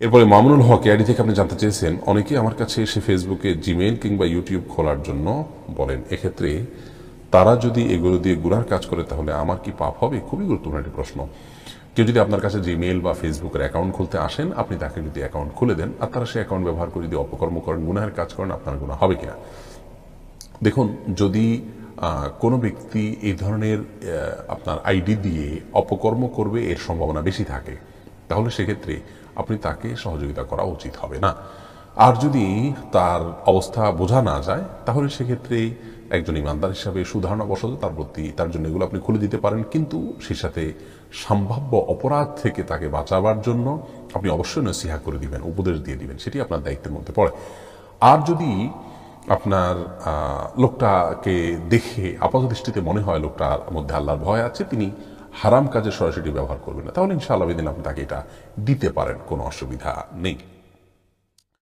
এরপরে মামুনুল হক এআইডি থেকে আপনি জানতে চেয়েছেন, অনেকে আমার কাছে এসে ফেসবুকে জিমেইল কিংবা ইউটিউব খোলার জন্য বলেন, এক্ষেত্রে তারা যদি এগুলো দিয়ে গুনার কাজ করে তাহলে আমার কি পাপ হবে? খুবই গুরুত্বপূর্ণ একটি প্রশ্ন। কেউ যদি আপনার কাছে জিমেইল বা ফেসবুকের অ্যাকাউন্ট খুলতে আসেন, আপনি তাকে যদি অ্যাকাউন্ট খুলে দেন আর তারা সেই অ্যাকাউন্ট ব্যবহার করে যদি অপকর্ম করেন, গুনাহের কাজ করেন, আপনার গুনাহ হবে কিনা? দেখুন, যদি কোনো ব্যক্তি এই ধরনের আপনার আইডি দিয়ে অপকর্ম করবে এর সম্ভাবনা বেশি থাকে, তাহলে সেক্ষেত্রে আপনি তাকে সহযোগিতা করা উচিত হবে না। আর যদি তার অবস্থা বোঝা না যায়, তাহলে সেক্ষেত্রে একজন ইমানদার হিসাবে সুধারণাবশত তার প্রতি তার জন্য এগুলো আপনি খুলে দিতে পারেন, কিন্তু সেই সাথে সম্ভাব্য অপরাধ থেকে তাকে বাঁচাবার জন্য আপনি অবশ্যই নসিহা করে দিবেন, উপদেশ দিয়ে দিবেন, সেটি আপনার দায়িত্বের মধ্যে পড়ে। আর যদি আপনার লোকটাকে দেখে আপাতদৃষ্টিতে মনে হয় লোকটার মধ্যে আল্লাহর ভয় আছে, তিনি হারাম কাজে সরাসরি ব্যবহার করবেন না, তাহলে ইনশাআল্লাহ দিন আপনি তাকে এটা দিতে পারেন, কোনো অসুবিধা নেই।